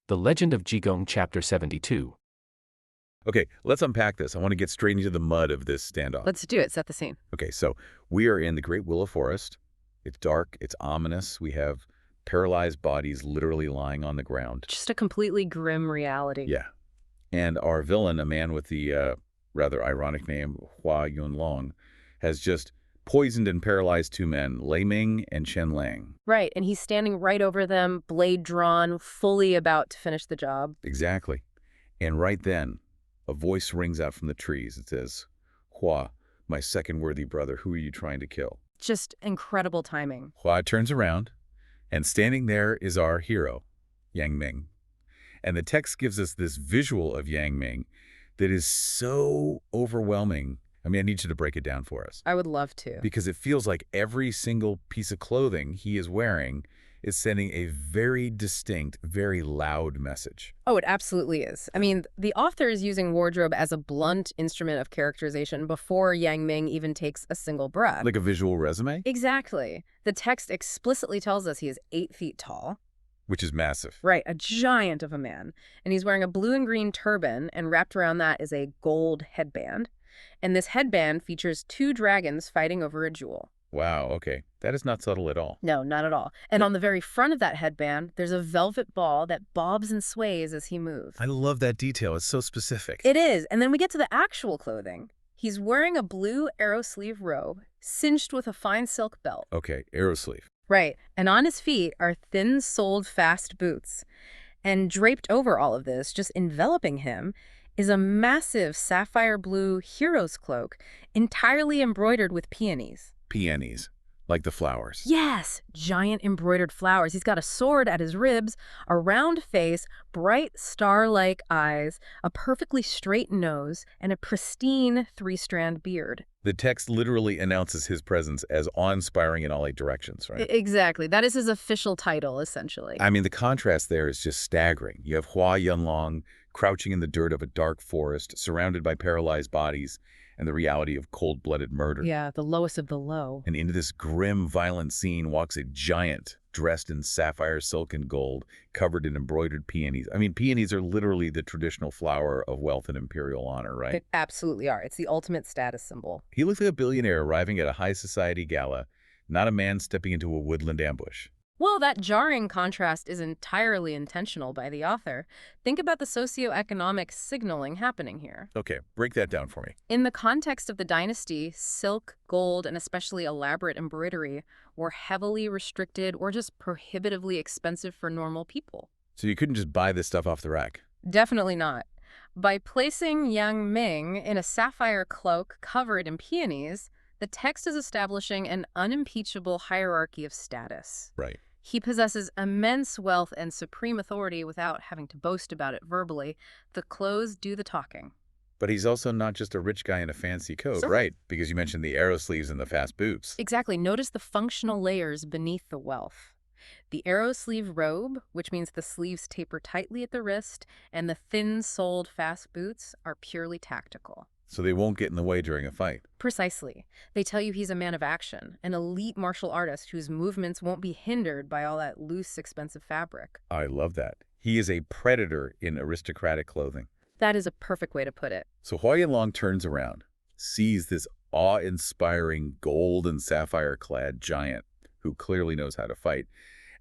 The Legend of Jigong Chapter 72. Okay, let's unpack this. I want to get straight into the mud of this standoff. Let's do it. Set the scene. Okay, so we are in the Great Willow Forest. It's dark. It's ominous. We have paralyzed bodies literally lying on the ground. Just a completely grim reality. Yeah. And our villain, a man with the rather ironic name Hua Yunlong, has just poisoned and paralyzed two men, Ming and Chen. Right, and he's standing right over them, blade drawn, fully about to finish the job. Exactly. And right then, a voice rings out from the trees. It says, "Hua, my second worthy brother, who are you trying to kill?" Just incredible timing. Hua turns around, and standing there is our hero, Yang Ming. And the text gives us this visual of Yang Ming that is so overwhelming. I mean, I need you to break it down for us. I would love to. Because it feels like every single piece of clothing he is wearing is sending a very distinct, very loud message. Oh, it absolutely is. I mean, the author is using wardrobe as a blunt instrument of characterization before Yang Ming even takes a single breath. Like a visual resume? Exactly. The text explicitly tells us he is 8 feet tall. Which is massive. Right, a giant of a man. And he's wearing a blue and green turban, and wrapped around that is a gold headband. And this headband features 2 dragons fighting over a jewel. Wow, okay. That is not subtle at all. No, not at all. And on the very front of that headband, there's a velvet ball that bobs and sways as he moves. I love that detail. It's so specific. It is. And then we get to the actual clothing. He's wearing a blue arrow sleeve robe, cinched with a fine silk belt. Okay, arrow sleeve. Right. And on his feet are thin-soled fast boots. And draped over all of this, just enveloping him, is a massive sapphire blue hero's cloak entirely embroidered with peonies. Peonies, like the flowers. Yes, giant embroidered flowers. He's got a sword at his ribs, a round face, bright star-like eyes, a perfectly straight nose, and a pristine 3-strand beard. The text literally announces his presence as awe-inspiring in all 8 directions, right? Exactly. That is his official title, essentially. I mean, the contrast there is just staggering. You have Hua Yunlong crouching in the dirt of a dark forest, surrounded by paralyzed bodies, and the reality of cold-blooded murder. Yeah, the lowest of the low. And into this grim, violent scene walks a giant dressed in sapphire, silk, and gold, covered in embroidered peonies. I mean, peonies are literally the traditional flower of wealth and imperial honor, right? They absolutely are. It's the ultimate status symbol. He looks like a billionaire arriving at a high society gala, not a man stepping into a woodland ambush. Well, that jarring contrast is entirely intentional by the author. Think about the socioeconomic signaling happening here. Okay, break that down for me. In the context of the dynasty, silk, gold, and especially elaborate embroidery were heavily restricted or just prohibitively expensive for normal people. So you couldn't just buy this stuff off the rack? Definitely not. By placing Yang Ming in a sapphire cloak covered in peonies, the text is establishing an unimpeachable hierarchy of status. Right. He possesses immense wealth and supreme authority without having to boast about it verbally. The clothes do the talking. But he's also not just a rich guy in a fancy coat, Sure. right? Because you mentioned the arrow sleeves and the fast boots. Exactly. Notice the functional layers beneath the wealth. The arrow sleeve robe, which means the sleeves taper tightly at the wrist, and the thin-soled fast boots are purely tactical. So they won't get in the way during a fight. Precisely. They tell you he's a man of action, an elite martial artist whose movements won't be hindered by all that loose, expensive fabric. I love that. He is a predator in aristocratic clothing. That is a perfect way to put it. So Hua Yunlong turns around, sees this awe-inspiring gold and sapphire-clad giant who clearly knows how to fight.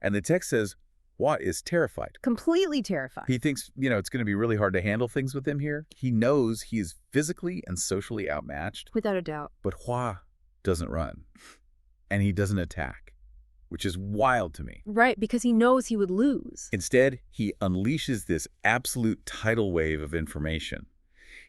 And the text says, Hua is terrified. Completely terrified. He thinks, it's going to be really hard to handle things with him here. He knows he is physically and socially outmatched. Without a doubt. But Hua doesn't run. And he doesn't attack, which is wild to me. Right, because he knows he would lose. Instead, he unleashes this absolute tidal wave of information.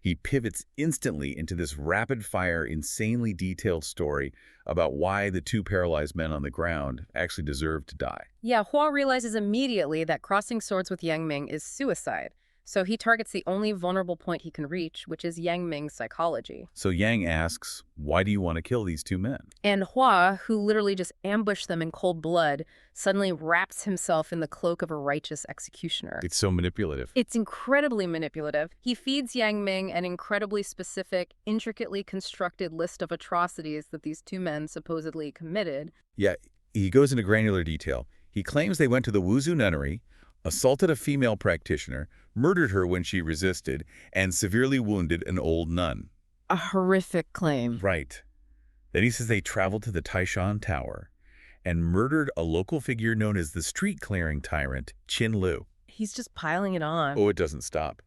He pivots instantly into this rapid-fire, insanely detailed story about why the 2 paralyzed men on the ground actually deserve to die. Yeah, Hua realizes immediately that crossing swords with Yang Ming is suicide. So he targets the only vulnerable point he can reach, which is Yang Ming's psychology. So Yang asks, why do you want to kill these 2 men? And Hua, who literally just ambushed them in cold blood, suddenly wraps himself in the cloak of a righteous executioner. It's so manipulative. It's incredibly manipulative. He feeds Yang Ming an incredibly specific, intricately constructed list of atrocities that these 2 men supposedly committed. Yeah, he goes into granular detail. He claims they went to the Wuzhu nunnery, assaulted a female practitioner, murdered her when she resisted, and severely wounded an old nun. A horrific claim. Right. Then he says they traveled to the Taishan Tower and murdered a local figure known as the street-clearing tyrant, Chen. He's just piling it on. Oh, it doesn't stop.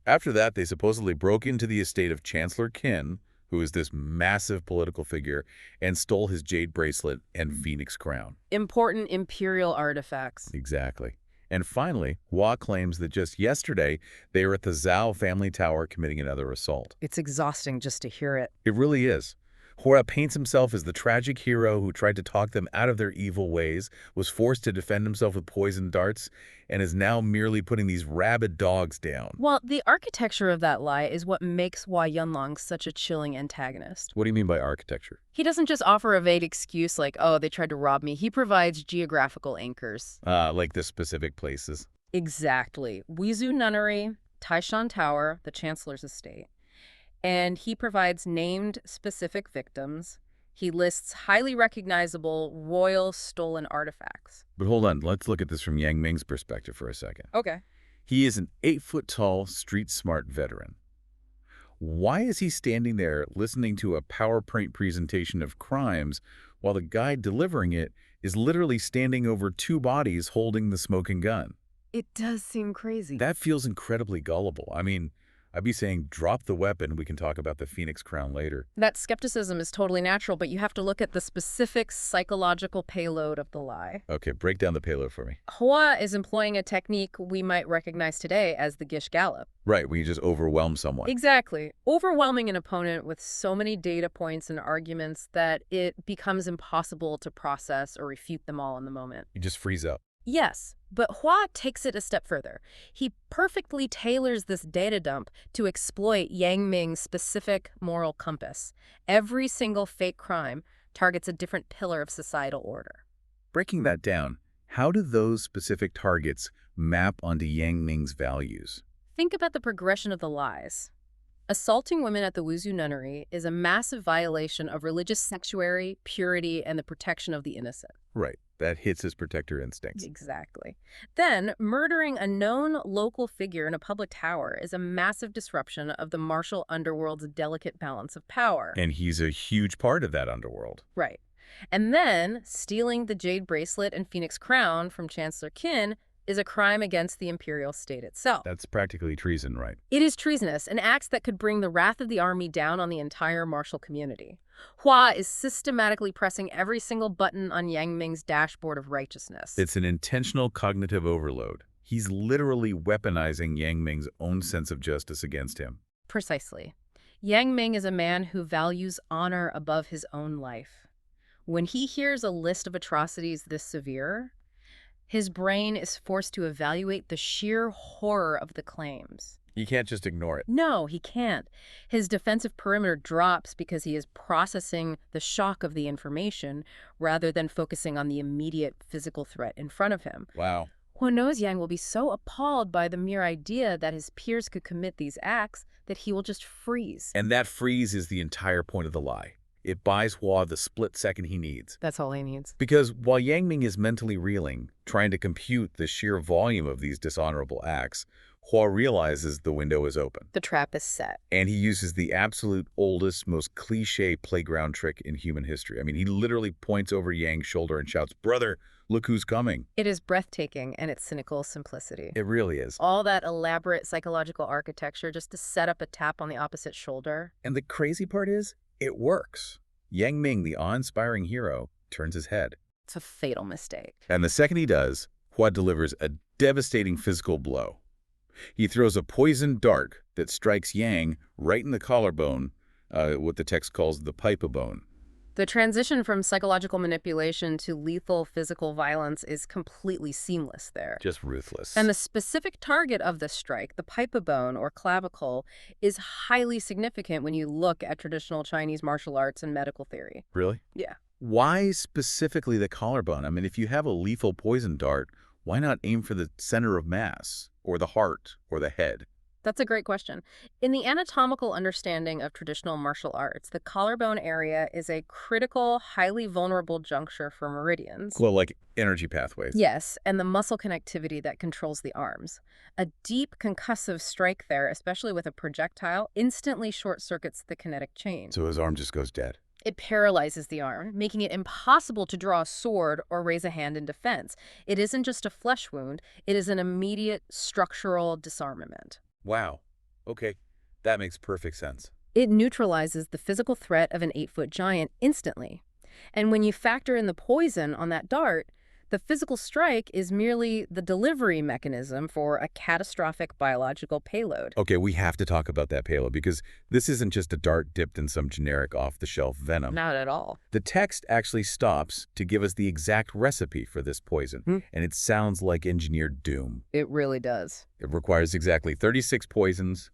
After that, they supposedly broke into the estate of Chancellor Qin, who is this massive political figure, and stole his jade bracelet and phoenix crown. Important imperial artifacts. Exactly. And finally, Hua claims that just yesterday, they were at the Zhao family tower committing another assault. It's exhausting just to hear it. It really is. Hua paints himself as the tragic hero who tried to talk them out of their evil ways, was forced to defend himself with poison darts, and is now merely putting these rabid dogs down. Well, the architecture of that lie is what makes Hua Yunlong such a chilling antagonist. What do you mean by architecture? He doesn't just offer a vague excuse like, oh, they tried to rob me. He provides geographical anchors. Like the specific places. Exactly. Wuzhou Nunnery, Taishan Tower, the Chancellor's estate. And he provides named specific victims. He lists highly recognizable royal stolen artifacts. But hold on, let's look at this from Yang Ming's perspective for a second. Okay. He is an 8-foot-tall, street-smart veteran. Why is he standing there listening to a PowerPoint presentation of crimes while the guy delivering it is literally standing over 2 bodies holding the smoking gun? It does seem crazy. That feels incredibly gullible. I mean, I'd be saying, drop the weapon, we can talk about the Phoenix Crown later. That skepticism is totally natural, but you have to look at the specific psychological payload of the lie. Okay, break down the payload for me. Hua is employing a technique we might recognize today as the Gish Gallop. Right, when you just overwhelm someone. Exactly. Overwhelming an opponent with so many data points and arguments that it becomes impossible to process or refute them all in the moment. You just freeze up. Yes, but Hua takes it a step further. He perfectly tailors this data dump to exploit Yang Ming's specific moral compass. Every single fake crime targets a different pillar of societal order. Breaking that down, how do those specific targets map onto Yang Ming's values? Think about the progression of the lies. Assaulting women at the Wuzhou Nunnery is a massive violation of religious sanctuary, purity, and the protection of the innocent. Right. That hits his protector instincts. Exactly. Then, murdering a known local figure in a public tower is a massive disruption of the martial underworld's delicate balance of power. And he's a huge part of that underworld. Right. And then, stealing the jade bracelet and phoenix crown from Chancellor Qin is a crime against the imperial state itself. That's practically treason, right? It is treasonous, an act that could bring the wrath of the army down on the entire martial community. Hua is systematically pressing every single button on Yang Ming's dashboard of righteousness. It's an intentional cognitive overload. He's literally weaponizing Yang Ming's own sense of justice against him. Precisely. Yang Ming is a man who values honor above his own life. When he hears a list of atrocities this severe, his brain is forced to evaluate the sheer horror of the claims. You can't just ignore it. No, he can't. His defensive perimeter drops because he is processing the shock of the information rather than focusing on the immediate physical threat in front of him. Wow. Hua knows Yang will be so appalled by the mere idea that his peers could commit these acts that he will just freeze. And that freeze is the entire point of the lie. It buys Hua the split second he needs. That's all he needs. Because while Yang Ming is mentally reeling, trying to compute the sheer volume of these dishonorable acts, Hua realizes the window is open. The trap is set. And he uses the absolute oldest, most cliché playground trick in human history. I mean, he literally points over Yang's shoulder and shouts, "Brother, look who's coming." It is breathtaking in its cynical simplicity. It really is. All that elaborate psychological architecture just to set up a tap on the opposite shoulder. And the crazy part is, it works. Yang Ming, the awe-inspiring hero, turns his head. It's a fatal mistake. And the second he does, Hua delivers a devastating physical blow. He throws a poisoned dart that strikes Yang right in the collarbone, what the text calls the pipe-a-bone. The transition from psychological manipulation to lethal physical violence is completely seamless there. Just ruthless. And the specific target of the strike, the pipe-a-bone or clavicle, is highly significant when you look at traditional Chinese martial arts and medical theory. Really? Yeah. Why specifically the collarbone? I mean, if you have a lethal poison dart, why not aim for the center of mass, or the heart, or the head? That's a great question. In the anatomical understanding of traditional martial arts, the collarbone area is a critical, highly vulnerable juncture for meridians. Well, like energy pathways. Yes, and the muscle connectivity that controls the arms. A deep concussive strike there, especially with a projectile, instantly short-circuits the kinetic chain. So his arm just goes dead. It paralyzes the arm, making it impossible to draw a sword or raise a hand in defense. It isn't just a flesh wound, it is an immediate structural disarmament. Wow. Okay. That makes perfect sense. It neutralizes the physical threat of an 8-foot giant instantly. And when you factor in the poison on that dart, the physical strike is merely the delivery mechanism for a catastrophic biological payload. Okay, we have to talk about that payload because this isn't just a dart dipped in some generic off-the-shelf venom. Not at all. The text actually stops to give us the exact recipe for this poison, and it sounds like engineered doom. It really does. It requires exactly 36 poisons,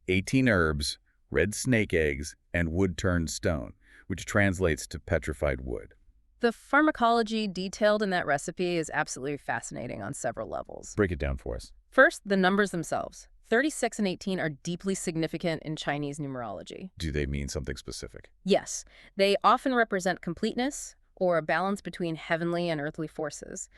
18 herbs, red snake eggs, and wood-turned stone, which translates to petrified wood. The pharmacology detailed in that recipe is absolutely fascinating on several levels. Break it down for us. First, the numbers themselves. 36 and 18 are deeply significant in Chinese numerology. Do they mean something specific? Yes, they often represent completeness or a balance between heavenly and earthly forces.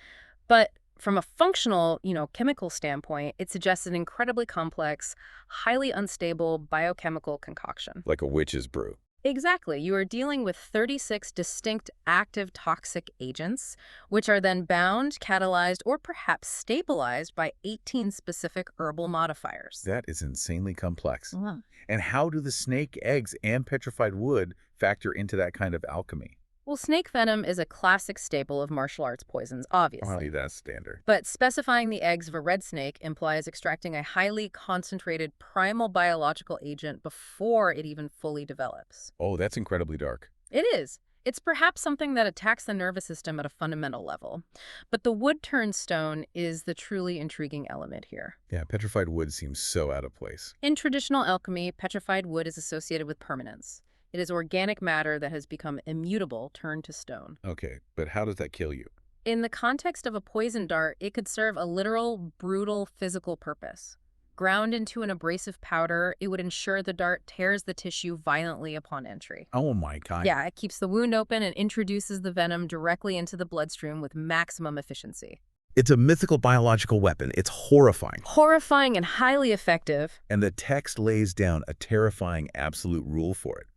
But from a functional, chemical standpoint, it suggests an incredibly complex, highly unstable biochemical concoction. Like a witch's brew. Exactly. You are dealing with 36 distinct active toxic agents, which are then bound, catalyzed, or perhaps stabilized by 18 specific herbal modifiers. That is insanely complex. Wow. And how do the snake eggs and petrified wood factor into that kind of alchemy? Well, snake venom is a classic staple of martial arts poisons, obviously. That's standard. But specifying the eggs of a red snake implies extracting a highly concentrated primal biological agent before it even fully develops. Oh, that's incredibly dark. It is. It's perhaps something that attacks the nervous system at a fundamental level. But the wood-turned stone is the truly intriguing element here. Yeah, petrified wood seems so out of place. In traditional alchemy, petrified wood is associated with permanence. It is organic matter that has become immutable, turned to stone. Okay, but how does that kill you? In the context of a poison dart, it could serve a literal, brutal physical purpose. Ground into an abrasive powder, it would ensure the dart tears the tissue violently upon entry. Oh my God. Yeah, it keeps the wound open and introduces the venom directly into the bloodstream with maximum efficiency. It's a mythical biological weapon. It's horrifying. Horrifying and highly effective. And the text lays down a terrifying absolute rule for it.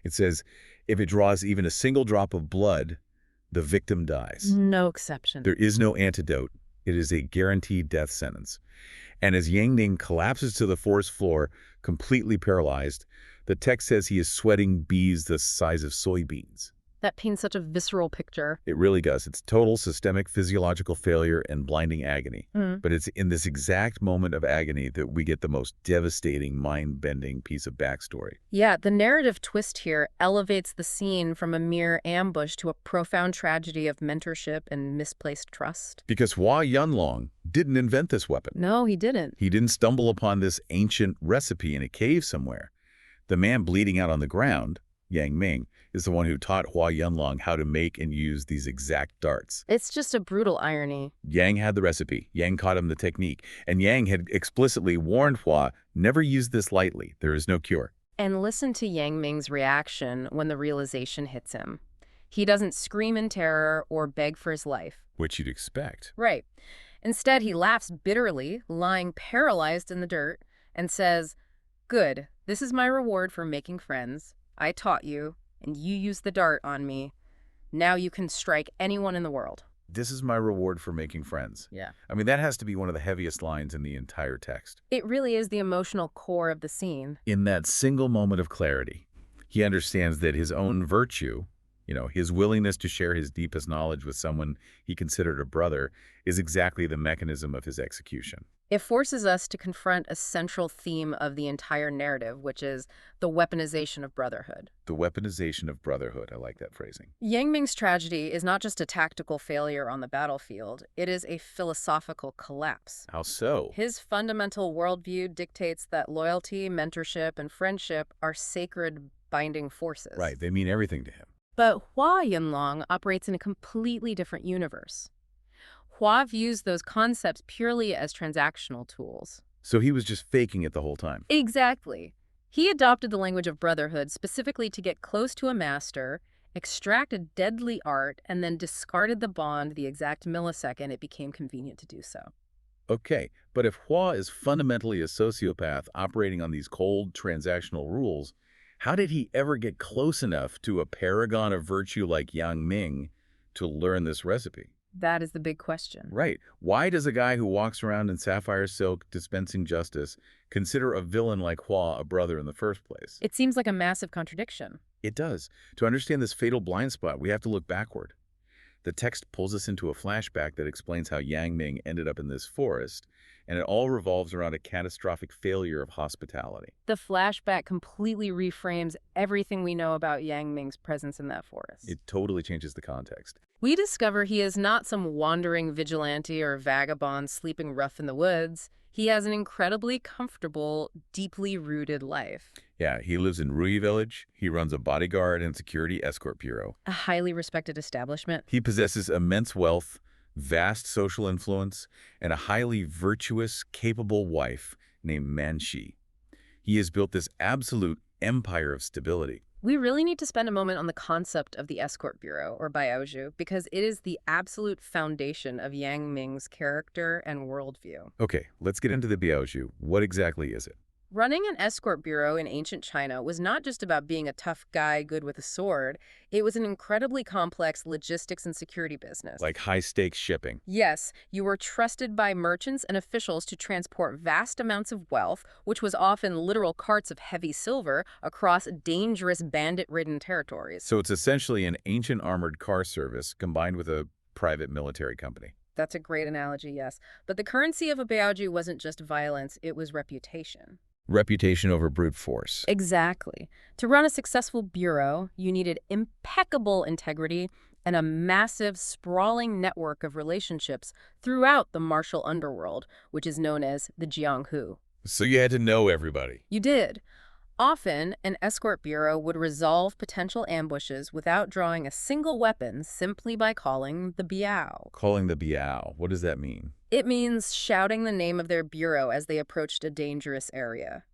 It says, if it draws even a single drop of blood, the victim dies. No exception. There is no antidote. It is a guaranteed death sentence. And as Yang Ning collapses to the forest floor, completely paralyzed, the text says he is sweating bees the size of soybeans. That paints such a visceral picture. It really does. It's total systemic physiological failure and blinding agony. But it's in this exact moment of agony that we get the most devastating, mind-bending piece of backstory. Yeah, the narrative twist here elevates the scene from a mere ambush to a profound tragedy of mentorship and misplaced trust. Because Hua Yunlong didn't invent this weapon. No, he didn't. He didn't stumble upon this ancient recipe in a cave somewhere. The man bleeding out on the ground, Yang Ming, is the one who taught Hua Yunlong how to make and use these exact darts. It's just a brutal irony. Yang had the recipe, Yang taught him the technique, and Yang had explicitly warned Hua, never use this lightly, there is no cure. And listen to Yang Ming's reaction when the realization hits him. He doesn't scream in terror or beg for his life. Which you'd expect. Right. Instead, he laughs bitterly, lying paralyzed in the dirt, and says, "Good, this is my reward for making friends. I taught you, and you used the dart on me. Now you can strike anyone in the world." This is my reward for making friends. Yeah. I mean, that has to be one of the heaviest lines in the entire text. It really is the emotional core of the scene. In that single moment of clarity, he understands that his own virtue, his willingness to share his deepest knowledge with someone he considered a brother, is exactly the mechanism of his execution. It forces us to confront a central theme of the entire narrative, which is the weaponization of brotherhood. The weaponization of brotherhood. I like that phrasing. Yang Ming's tragedy is not just a tactical failure on the battlefield. It is a philosophical collapse. How so? His fundamental worldview dictates that loyalty, mentorship, and friendship are sacred binding forces. Right, they mean everything to him. But Hua Yunlong operates in a completely different universe. Hua views those concepts purely as transactional tools. So he was just faking it the whole time. Exactly. He adopted the language of brotherhood specifically to get close to a master, extract a deadly art, and then discarded the bond the exact millisecond it became convenient to do so. Okay, but if Hua is fundamentally a sociopath operating on these cold transactional rules, how did he ever get close enough to a paragon of virtue like Yang Ming to learn this recipe? That is the big question. Right. Why does a guy who walks around in sapphire silk dispensing justice consider a villain like Hua a brother in the first place? It seems like a massive contradiction. It does. To understand this fatal blind spot, we have to look backward. The text pulls us into a flashback that explains how Yang Ming ended up in this forest, and it all revolves around a catastrophic failure of hospitality. The flashback completely reframes everything we know about Yang Ming's presence in that forest. It totally changes the context. We discover he is not some wandering vigilante or vagabond sleeping rough in the woods. He has an incredibly comfortable, deeply rooted life. Yeah, he lives in Rui Village. He runs a bodyguard and security escort bureau. A highly respected establishment. He possesses immense wealth, vast social influence, and a highly virtuous, capable wife named Manshi. He has built this absolute empire of stability. We really need to spend a moment on the concept of the escort bureau, or Baoju, because it is the absolute foundation of Yang Ming's character and worldview. Okay, let's get into the Biaoju. What exactly is it? Running an escort bureau in ancient China was not just about being a tough guy good with a sword. It was an incredibly complex logistics and security business. Like high-stakes shipping. Yes, you were trusted by merchants and officials to transport vast amounts of wealth, which was often literal carts of heavy silver, across dangerous bandit-ridden territories. So it's essentially an ancient armored car service combined with a private military company. That's a great analogy, yes. But the currency of a Baoju wasn't just violence, it was reputation. Reputation over brute force. Exactly. To run a successful bureau, you needed impeccable integrity and a massive, sprawling network of relationships throughout the martial underworld, which is known as the Jianghu. So you had to know everybody. You did. Often, an escort bureau would resolve potential ambushes without drawing a single weapon simply by calling the biao. Calling the biao, what does that mean? It means shouting the name of their bureau as they approached a dangerous area.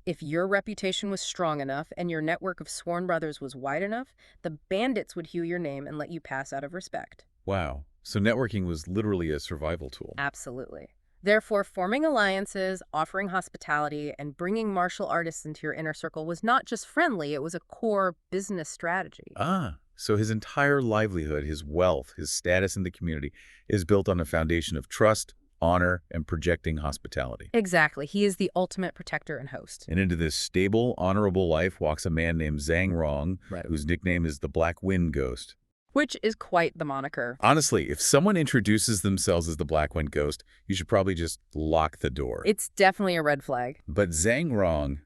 If your reputation was strong enough and your network of sworn brothers was wide enough, the bandits would hear your name and let you pass out of respect. Wow. So networking was literally a survival tool. Absolutely. Therefore, forming alliances, offering hospitality, and bringing martial artists into your inner circle was not just friendly, it was a core business strategy. Ah, so his entire livelihood, his wealth, his status in the community is built on a foundation of trust, honor, and projecting hospitality. Exactly. He is the ultimate protector and host. And into this stable, honorable life walks a man named Zhang Rong, whose nickname is the Black Wind Ghost. Which is quite the moniker. Honestly, if someone introduces themselves as the Black Wind Ghost, you should probably just lock the door. It's definitely a red flag. But Zhang Rong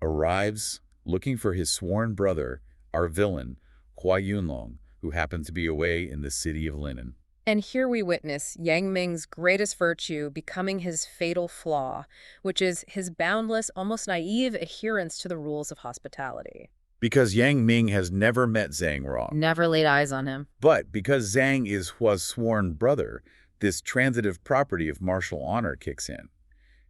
arrives looking for his sworn brother, our villain, Hua Yunlong, who happens to be away in the City of Linen. And here we witness Yang Ming's greatest virtue becoming his fatal flaw, which is his boundless, almost naive adherence to the rules of hospitality. Because Yang Ming has never met Zhang Rong. Never laid eyes on him. But because Zhang is Hua's sworn brother, this transitive property of martial honor kicks in.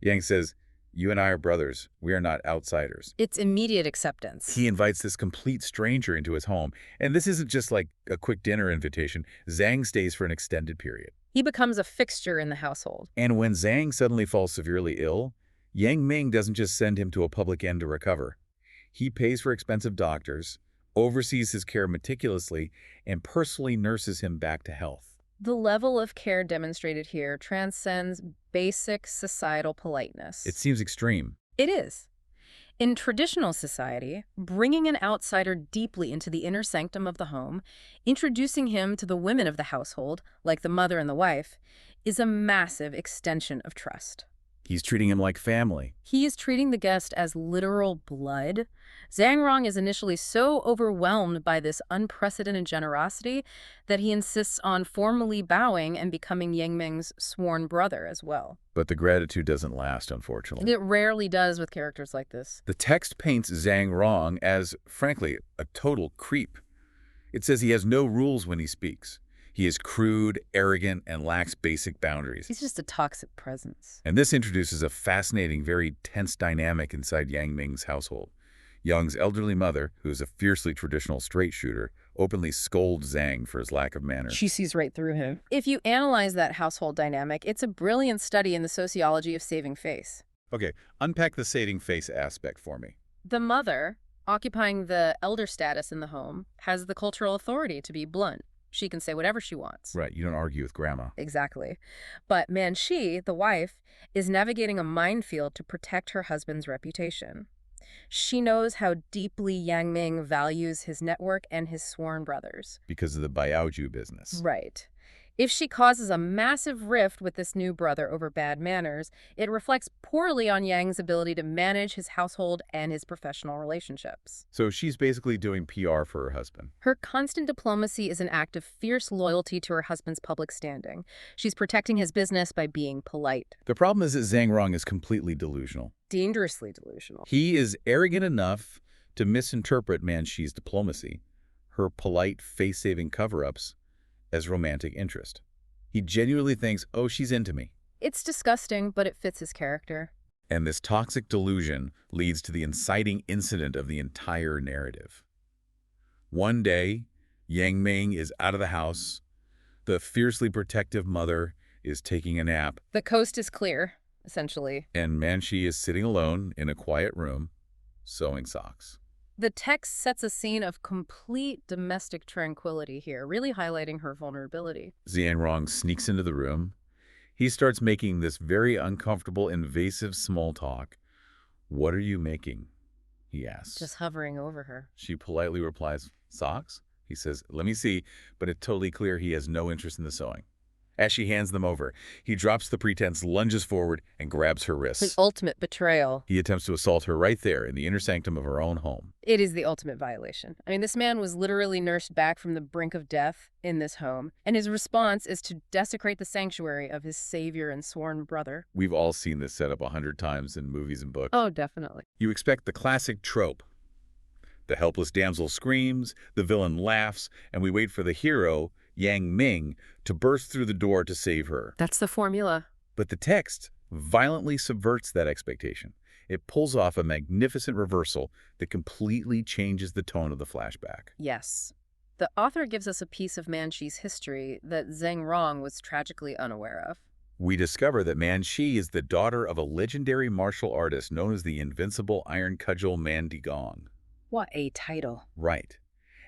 Yang says, "You and I are brothers. We are not outsiders." It's immediate acceptance. He invites this complete stranger into his home. And this isn't just like a quick dinner invitation. Zhang stays for an extended period. He becomes a fixture in the household. And when Zhang suddenly falls severely ill, Yang Ming doesn't just send him to a public inn to recover. He pays for expensive doctors, oversees his care meticulously, and personally nurses him back to health. The level of care demonstrated here transcends basic societal politeness. It seems extreme. It is. In traditional society, bringing an outsider deeply into the inner sanctum of the home, introducing him to the women of the household, like the mother and the wife, is a massive extension of trust. He's treating him like family. He is treating the guest as literal blood. Zhang Rong is initially so overwhelmed by this unprecedented generosity that he insists on formally bowing and becoming Yang Ming's sworn brother as well. But the gratitude doesn't last, unfortunately. It rarely does with characters like this. The text paints Zhang Rong as, frankly, a total creep. It says he has no rules when he speaks. He is crude, arrogant, and lacks basic boundaries. He's just a toxic presence. And this introduces a fascinating, very tense dynamic inside Yang Ming's household. Yang's elderly mother, who is a fiercely traditional straight shooter, openly scolds Zhang for his lack of manners. She sees right through him. If you analyze that household dynamic, it's a brilliant study in the sociology of saving face. Okay, unpack the saving face aspect for me. The mother, occupying the elder status in the home, has the cultural authority to be blunt. She can say whatever she wants. Right, you don't argue with grandma. Exactly. But Manshi, the wife, is navigating a minefield to protect her husband's reputation. She knows how deeply Yang Ming values his network and his sworn brothers. Because of the Baoju business. Right. If she causes a massive rift with this new brother over bad manners, it reflects poorly on Yang's ability to manage his household and his professional relationships. So she's basically doing PR for her husband. Her constant diplomacy is an act of fierce loyalty to her husband's public standing. She's protecting his business by being polite. The problem is that Zhang Rong is completely delusional. Dangerously delusional. He is arrogant enough to misinterpret Manshi's diplomacy, her polite, face-saving cover-ups, as romantic interest. He genuinely thinks, oh, she's into me. It's disgusting, but it fits his character. And this toxic delusion leads to the inciting incident of the entire narrative. One day, Yang Ming is out of the house. The fiercely protective mother is taking a nap. The coast is clear, essentially. And Manshi is sitting alone in a quiet room, sewing socks. The text sets a scene of complete domestic tranquility here, really highlighting her vulnerability. Zhang Rong sneaks into the room. He starts making this very uncomfortable, invasive small talk. "What are you making?" he asks. Just hovering over her. She politely replies, "Socks?" He says, "Let me see," but it's totally clear he has no interest in the sewing. As she hands them over, he drops the pretense, lunges forward, and grabs her wrists. His ultimate betrayal. He attempts to assault her right there in the inner sanctum of her own home. It is the ultimate violation. I mean, this man was literally nursed back from the brink of death in this home, and his response is to desecrate the sanctuary of his savior and sworn brother. We've all seen this set up 100 times in movies and books. Oh, definitely. You expect the classic trope. The helpless damsel screams, the villain laughs, and we wait for the hero, Yang Ming, to burst through the door to save her. That's the formula. But the text violently subverts that expectation. It pulls off a magnificent reversal that completely changes the tone of the flashback. Yes. The author gives us a piece of Manshi's history that Zhang Rong was tragically unaware of. We discover that Manshi is the daughter of a legendary martial artist known as the invincible iron cudgel Man Digong. What a title. Right.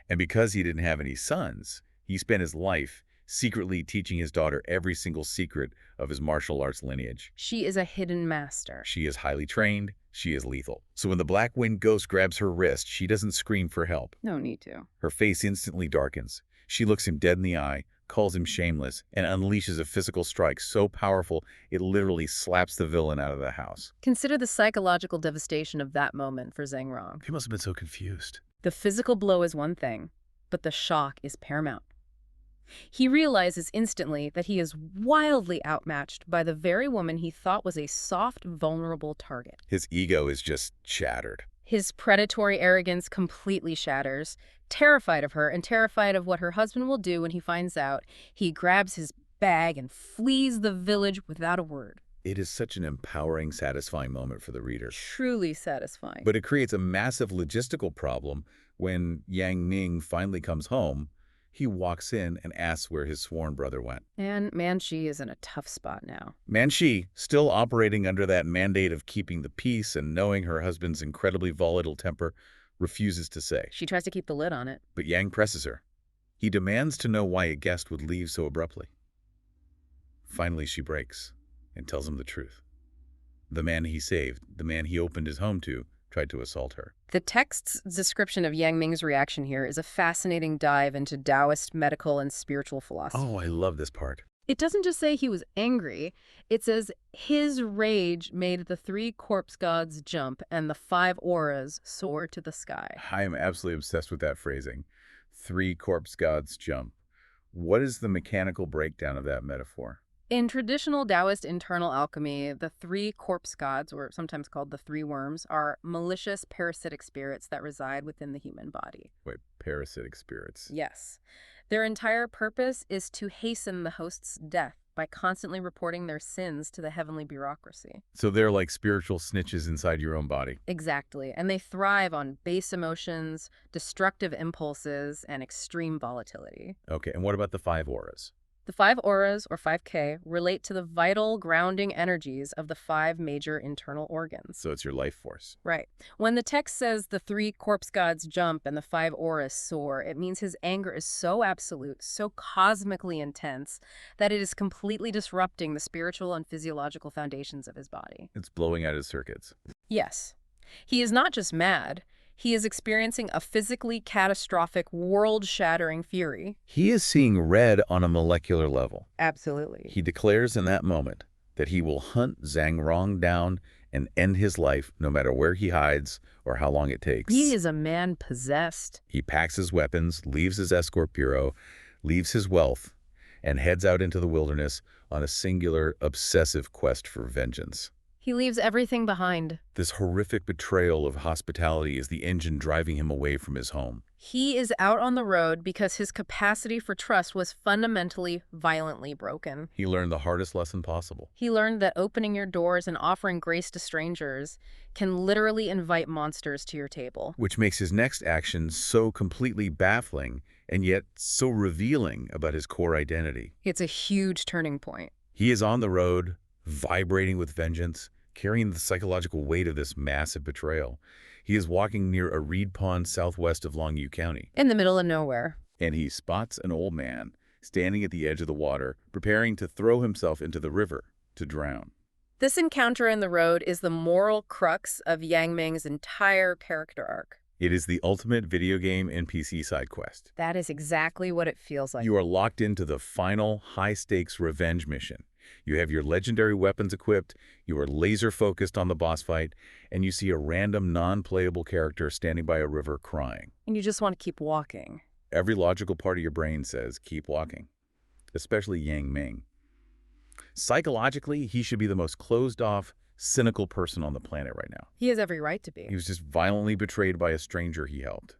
And because he didn't have any sons, he spent his life secretly teaching his daughter every single secret of his martial arts lineage. She is a hidden master. She is highly trained. She is lethal. So when the Black Wind Ghost grabs her wrist, she doesn't scream for help. No need to. Her face instantly darkens. She looks him dead in the eye, calls him shameless, and unleashes a physical strike so powerful it literally slaps the villain out of the house. Consider the psychological devastation of that moment for Zhang Rong. He must have been so confused. The physical blow is one thing, but the shock is paramount. He realizes instantly that he is wildly outmatched by the very woman he thought was a soft, vulnerable target. His ego is just shattered. His predatory arrogance completely shatters. Terrified of her and terrified of what her husband will do when he finds out, he grabs his bag and flees the village without a word. It is such an empowering, satisfying moment for the reader. Truly satisfying. But it creates a massive logistical problem when Yang Ming finally comes home. He walks in and asks where his sworn brother went. And Manshi is in a tough spot now. Manshi, still operating under that mandate of keeping the peace and knowing her husband's incredibly volatile temper, refuses to say. She tries to keep the lid on it. But Yang presses her. He demands to know why a guest would leave so abruptly. Finally, she breaks and tells him the truth. The man he saved, the man he opened his home to, tried to assault her. The text's description of Yang Ming's reaction here is a fascinating dive into Taoist medical and spiritual philosophy. Oh, I love this part. It doesn't just say he was angry. It says his rage made the 3 corpse gods jump and the 5 auras soar to the sky. I am absolutely obsessed with that phrasing. 3 corpse gods jump. What is the mechanical breakdown of that metaphor? In traditional Taoist internal alchemy, the three corpse gods, or sometimes called the three worms, are malicious parasitic spirits that reside within the human body. Wait, parasitic spirits. Yes. Their entire purpose is to hasten the host's death by constantly reporting their sins to the heavenly bureaucracy. So they're like spiritual snitches inside your own body. Exactly. And they thrive on base emotions, destructive impulses, and extreme volatility. Okay, and what about the 5 auras? The 5 auras, or 5K, relate to the vital grounding energies of the 5 major internal organs. So it's your life force. Right. When the text says the 3 corpse gods jump and the 5 auras soar, it means his anger is so absolute, so cosmically intense, that it is completely disrupting the spiritual and physiological foundations of his body. It's blowing out his circuits. Yes. He is not just mad. He is experiencing a physically catastrophic, world-shattering fury. He is seeing red on a molecular level. Absolutely. He declares in that moment that he will hunt Zhang Rong down and end his life no matter where he hides or how long it takes. He is a man possessed. He packs his weapons, leaves his escort bureau, leaves his wealth, and heads out into the wilderness on a singular, obsessive quest for vengeance. He leaves everything behind. This horrific betrayal of hospitality is the engine driving him away from his home. He is out on the road because his capacity for trust was fundamentally, violently broken. He learned the hardest lesson possible. He learned that opening your doors and offering grace to strangers can literally invite monsters to your table. Which makes his next action so completely baffling and yet so revealing about his core identity. It's a huge turning point. He is on the road, vibrating with vengeance, carrying the psychological weight of this massive betrayal. He is walking near a reed pond southwest of Longview County. In the middle of nowhere. And he spots an old man standing at the edge of the water, preparing to throw himself into the river to drown. This encounter in the road is the moral crux of Yang Ming's entire character arc. It is the ultimate video game NPC side quest. That is exactly what it feels like. You are locked into the final high-stakes revenge mission. You have your legendary weapons equipped, you are laser-focused on the boss fight, and you see a random non-playable character standing by a river crying. And you just want to keep walking. Every logical part of your brain says, keep walking, especially Yang Ming. Psychologically, he should be the most closed-off, cynical person on the planet right now. He has every right to be. He was just violently betrayed by a stranger he helped.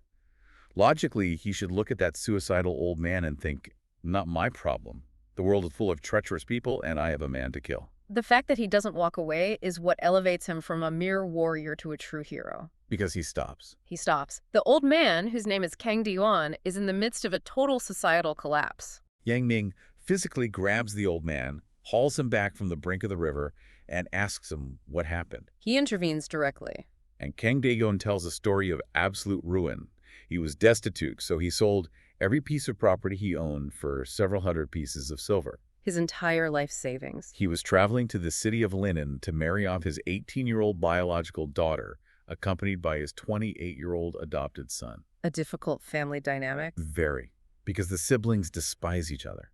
Logically, he should look at that suicidal old man and think, not my problem. The world is full of treacherous people, and I have a man to kill. The fact that he doesn't walk away is what elevates him from a mere warrior to a true hero. Because he stops. He stops. The old man, whose name is Kang Diyuan, is in the midst of a total societal collapse. Yang Ming physically grabs the old man, hauls him back from the brink of the river, and asks him what happened. He intervenes directly. And Kang Diyuan tells a story of absolute ruin. He was destitute, so he sold every piece of property he owned for several hundred pieces of silver. His entire life savings. He was traveling to the city of Linen to marry off his 18-year-old biological daughter, accompanied by his 28-year-old adopted son. A difficult family dynamic. Very, because the siblings despise each other.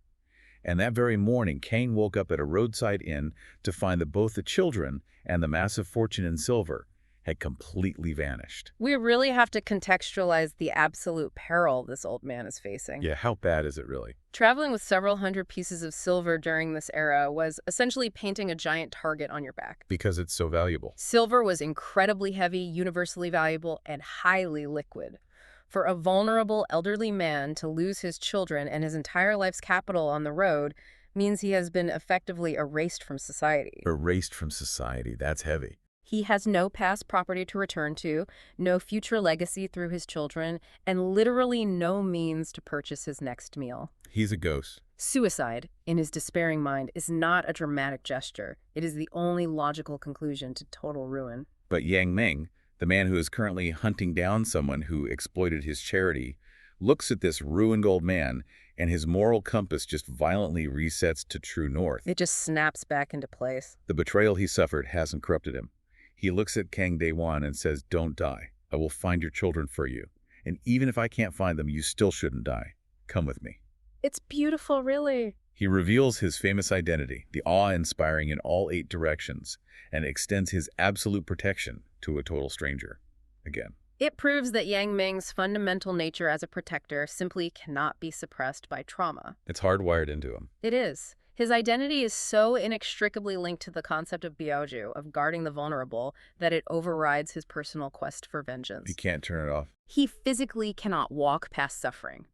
And that very morning, Kang woke up at a roadside inn to find that both the children and the massive fortune in silver had completely vanished. We really have to contextualize the absolute peril this old man is facing. Yeah, how bad is it really? Traveling with several hundred pieces of silver during this era was essentially painting a giant target on your back. Because it's so valuable. Silver was incredibly heavy, universally valuable, and highly liquid. For a vulnerable elderly man to lose his children and his entire life's capital on the road means he has been effectively erased from society. Erased from society, that's heavy. He has no past property to return to, no future legacy through his children, and literally no means to purchase his next meal. He's a ghost. Suicide, in his despairing mind, is not a dramatic gesture. It is the only logical conclusion to total ruin. But Yang Ming, the man who is currently hunting down someone who exploited his charity, looks at this ruined old man, and his moral compass just violently resets to true north. It just snaps back into place. The betrayal he suffered hasn't corrupted him. He looks at Kang Diyuan and says, "Don't die. I will find your children for you. And even if I can't find them, you still shouldn't die. Come with me." It's beautiful, really. He reveals his famous identity, the awe-inspiring in all 8 directions, and extends his absolute protection to a total stranger. Again. It proves that Yang Ming's fundamental nature as a protector simply cannot be suppressed by trauma. It's hardwired into him. It is. His identity is so inextricably linked to the concept of Biaoju, of guarding the vulnerable, that it overrides his personal quest for He vengeance. can't turn it off. He physically cannot walk past suffering.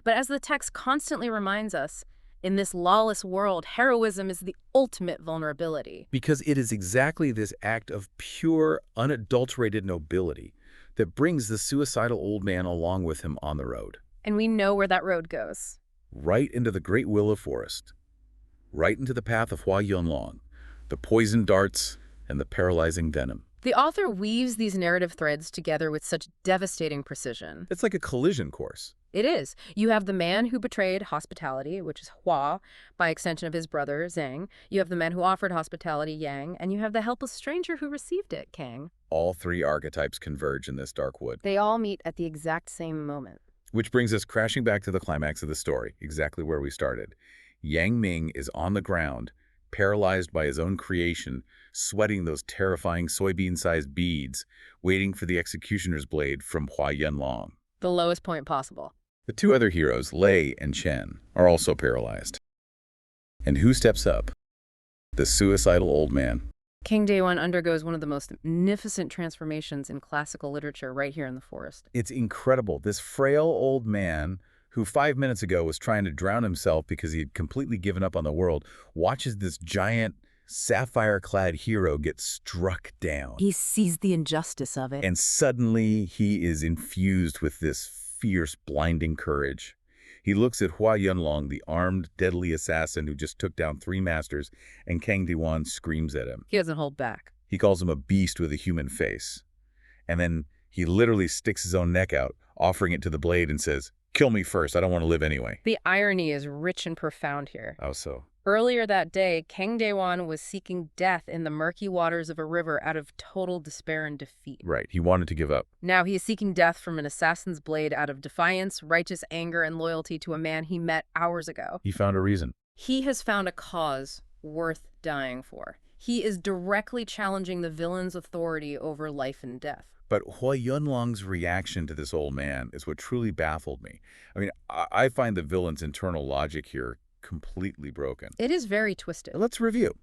But as the text constantly reminds us, in this lawless world, heroism is the ultimate vulnerability. Because it is exactly this act of pure, unadulterated nobility that brings the suicidal old man along with him on the road. And we know where that road goes. Right into the great willow forest. Right into the path of Hua Yunlong, the poisoned darts and the paralyzing venom. The author weaves these narrative threads together with such devastating precision. It's like a collision course. It is. You have the man who betrayed hospitality, which is Hua, by extension of his brother, Zhang. You have the man who offered hospitality, Yang. And you have the helpless stranger who received it, Kang. All three archetypes converge in this dark wood. They all meet at the exact same moment. Which brings us crashing back to the climax of the story, exactly where we started. Yang Ming is on the ground, paralyzed by his own creation, sweating those terrifying soybean-sized beads, waiting for the executioner's blade from Hua Yunlong. The lowest point possible. The two other heroes, Lei and Chen, are also paralyzed. And who steps up? The suicidal old man. King Daewon undergoes one of the most magnificent transformations in classical literature right here in the forest. It's incredible. This frail old man who 5 minutes ago was trying to drown himself because he had completely given up on the world, watches this giant, sapphire-clad hero get struck down. He sees the injustice of it. And suddenly he is infused with this fierce, blinding courage. He looks at Hua Yunlong, the armed, deadly assassin who just took down 3 masters, and Kang Daewon screams at him. He doesn't hold back. He calls him a beast with a human face. And then he literally sticks his own neck out, offering it to the blade and says, "Kill me first, I don't want to live anyway." The irony is rich and profound here. How so? Earlier that day, Kang Daewon was seeking death in the murky waters of a river out of total despair and defeat. Right, he wanted to give up. Now he is seeking death from an assassin's blade out of defiance, righteous anger, and loyalty to a man he met hours ago. He found a reason. He has found a cause worth dying for. He is directly challenging the villain's authority over life and death. But Hua Yunlong's reaction to this old man is what truly baffled me. I mean, I find the villain's internal logic here completely broken. It is very twisted. Let's review.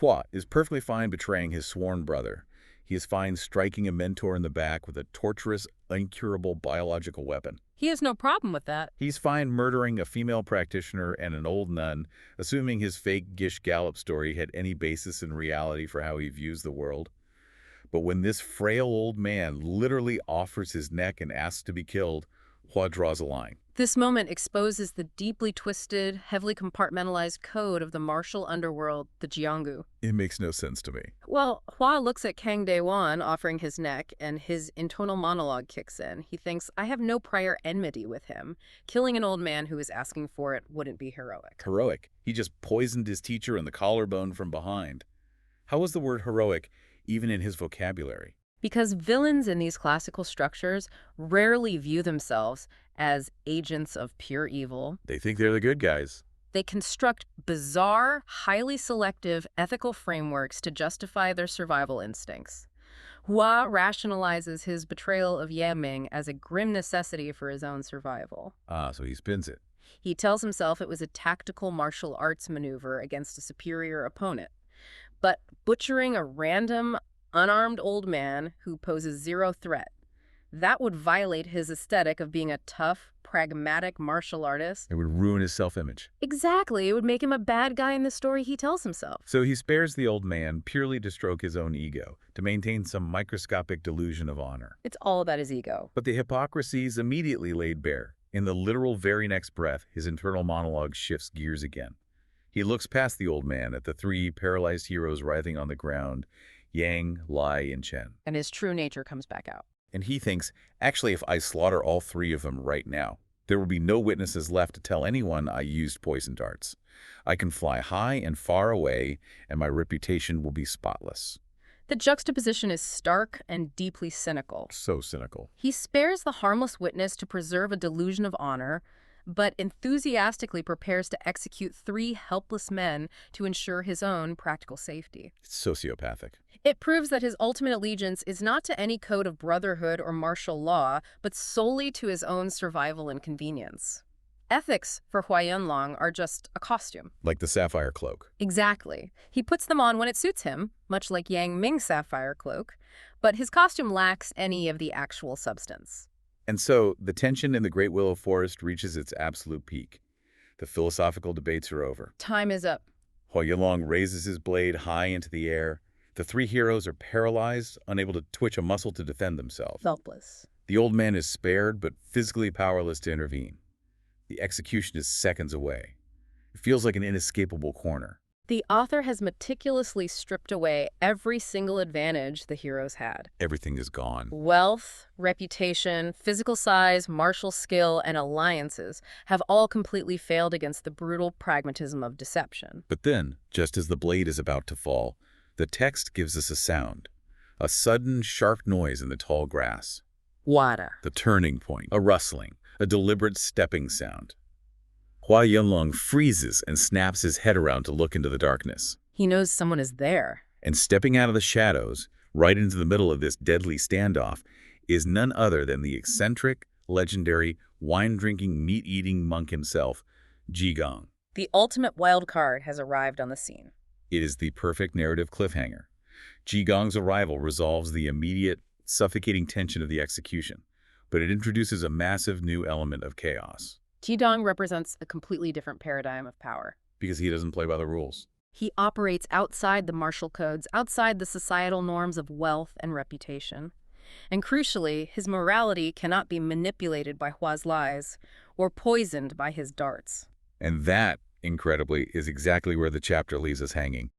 Hua is perfectly fine betraying his sworn brother. He is fine striking a mentor in the back with a torturous, incurable biological weapon. He has no problem with that. He's fine murdering a female practitioner and an old nun, assuming his fake Gish Gallop story had any basis in reality for how he views the world. But when this frail old man literally offers his neck and asks to be killed, Hua draws a line. This moment exposes the deeply twisted, heavily compartmentalized code of the martial underworld, the Jianggu. It makes no sense to me. Well, Hua looks at Kang Daewon offering his neck, and his internal monologue kicks in. He thinks, I have no prior enmity with him. Killing an old man who is asking for it wouldn't be heroic. Heroic. He just poisoned his teacher in the collarbone from behind. How was the word heroic even in his vocabulary? Because villains in these classical structures rarely view themselves as agents of pure evil. They think they're the good guys. They construct bizarre, highly selective ethical frameworks to justify their survival instincts. Hua rationalizes his betrayal of Ye Ming as a grim necessity for his own survival. So he spins it. He tells himself it was a tactical martial arts maneuver against a superior opponent. But butchering a random, unarmed old man who poses zero threat, that would violate his aesthetic of being a tough, pragmatic martial artist. It would ruin his self-image. Exactly. It would make him a bad guy in the story he tells himself. So he spares the old man purely to stroke his own ego, to maintain some microscopic delusion of honor. It's all about his ego. But the hypocrisy is immediately laid bare. In the literal very next breath, his internal monologue shifts gears again. He looks past the old man at the 3 paralyzed heroes writhing on the ground, Yang, Lai, and Chen. And his true nature comes back out. And he thinks, actually, if I slaughter all 3 of them right now, there will be no witnesses left to tell anyone I used poison darts. I can fly high and far away, and my reputation will be spotless. The juxtaposition is stark and deeply cynical. So cynical. He spares the harmless witness to preserve a delusion of honor, but enthusiastically prepares to execute 3 helpless men to ensure his own practical safety. It's sociopathic. It proves that his ultimate allegiance is not to any code of brotherhood or martial law, but solely to his own survival and convenience. ethics for Hua Yunlong are just a costume. Like the sapphire cloak. Exactly. He puts them on when it suits him, much like Yang Ming's sapphire cloak, but his costume lacks any of the actual substance. And so, the tension in the Great Willow Forest reaches its absolute peak. The philosophical debates are over. Time is up. Hua Yunlong raises his blade high into the air. The three heroes are paralyzed, unable to twitch a muscle to defend themselves. Helpless. The old man is spared, but physically powerless to intervene. The execution is seconds away. It feels like an inescapable corner. The author has meticulously stripped away every single advantage the heroes had. Everything is gone. Wealth, reputation, physical size, martial skill, and alliances have all completely failed against the brutal pragmatism of deception. But then, just as the blade is about to fall, the text gives us a sound. A sudden, sharp noise in the tall grass. Wada. The turning point. A rustling. A deliberate stepping sound. Hua Yunlong freezes and snaps his head around to look into the darkness. He knows someone is there. And stepping out of the shadows, right into the middle of this deadly standoff, is none other than the eccentric, legendary, wine-drinking, meat-eating monk himself, Jigong. The ultimate wild card has arrived on the scene. It is the perfect narrative cliffhanger. Jigong's arrival resolves the immediate, suffocating tension of the execution, but it introduces a massive new element of chaos. Jidong represents a completely different paradigm of power. Because he doesn't play by the rules. He operates outside the martial codes, outside the societal norms of wealth and reputation. And crucially, his morality cannot be manipulated by Hua's lies or poisoned by his darts. And that, incredibly, is exactly where the chapter leaves us hanging.